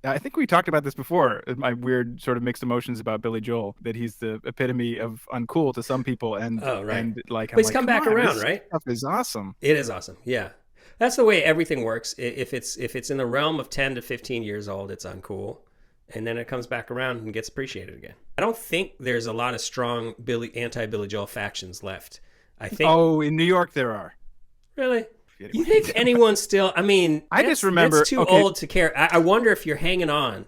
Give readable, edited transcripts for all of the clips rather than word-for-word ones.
I think we talked about this before. My weird sort of mixed emotions about Billy Joel, that he's the epitome of uncool to some people, Oh, right. and like But I'm he's like, come come back on, around, this right? stuff is awesome. It is awesome. Yeah. That's the way everything works. If it's in the realm of 10 to 15 years old, it's uncool. And then it comes back around and gets appreciated again. I don't think there's a lot of strong anti Billy Joel factions left. I think Oh, in New York there are. really. You think Anyway, anyone still? I mean, I just that's remember. too Okay, old to care. I wonder if you're hanging on.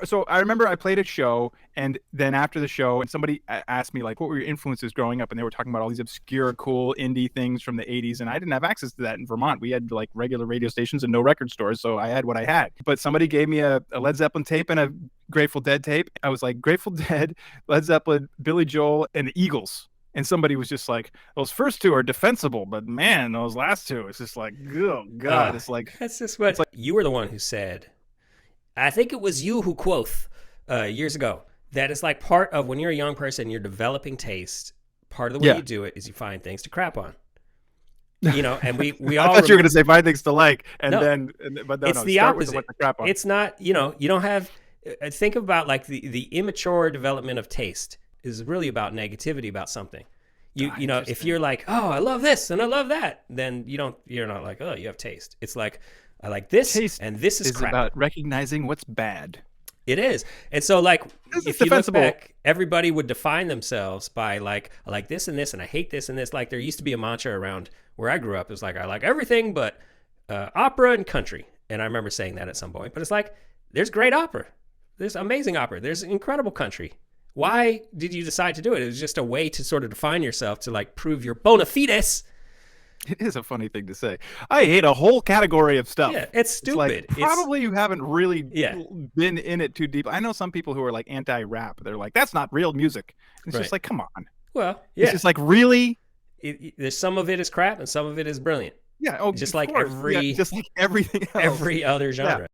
so I remember I played a show, and then after the show, and somebody asked me like, "What were your influences growing up?" And they were talking about all these obscure, cool indie things from the '80s, and I didn't have access to that in Vermont. We had like regular radio stations and no record stores, so I had what I had. But somebody gave me a Led Zeppelin tape and a Grateful Dead tape. I was like, Grateful Dead, Led Zeppelin, Billy Joel, and the Eagles. And somebody was just like, those first two are defensible, but man, those last two, it's just like, oh God, Uh, it's like, that's just it's what like, you were the one who said. I think it was you who quoth years ago that it's like part of when you're a young person, you're developing taste. Part of the way yeah. you do it is you find things to crap on. You know, and we I all thought you were gonna say find things to like, and no, then, but no, it's no, the start with what opposite. the crap on. It's not, you know, you don't have think about like the immature development of taste is really about negativity about something. You know, if you're Interesting. like, "Oh, I love this and I love that," then you're not like, "Oh, you have taste." It's like, "I like this Taste and this is is crap." about recognizing what's bad. It is. And so like This is if you look defensible. back, everybody would define themselves by like I like this and this and I hate this and this. Like there used to be a mantra around where I grew up. It was like I like everything but opera and country. And I remember saying that at some point. But it's like there's great opera. There's amazing opera. There's incredible country. Why did you decide to do it? It was just a way to sort of define yourself to like prove your bona fides. It is a funny thing to say. I hate a whole category of Yeah, stuff. it's It's like stupid. It's probably you haven't really yeah, been in it too deep. I know some people who are like anti-rap. They're like, that's not real music. It's right. just like, come on. Well, It's yeah. just like, really? There's some of it is crap and some of it is brilliant. Yeah. Oh, Just of like course. Yeah, just like everything else. every other Yeah. genre.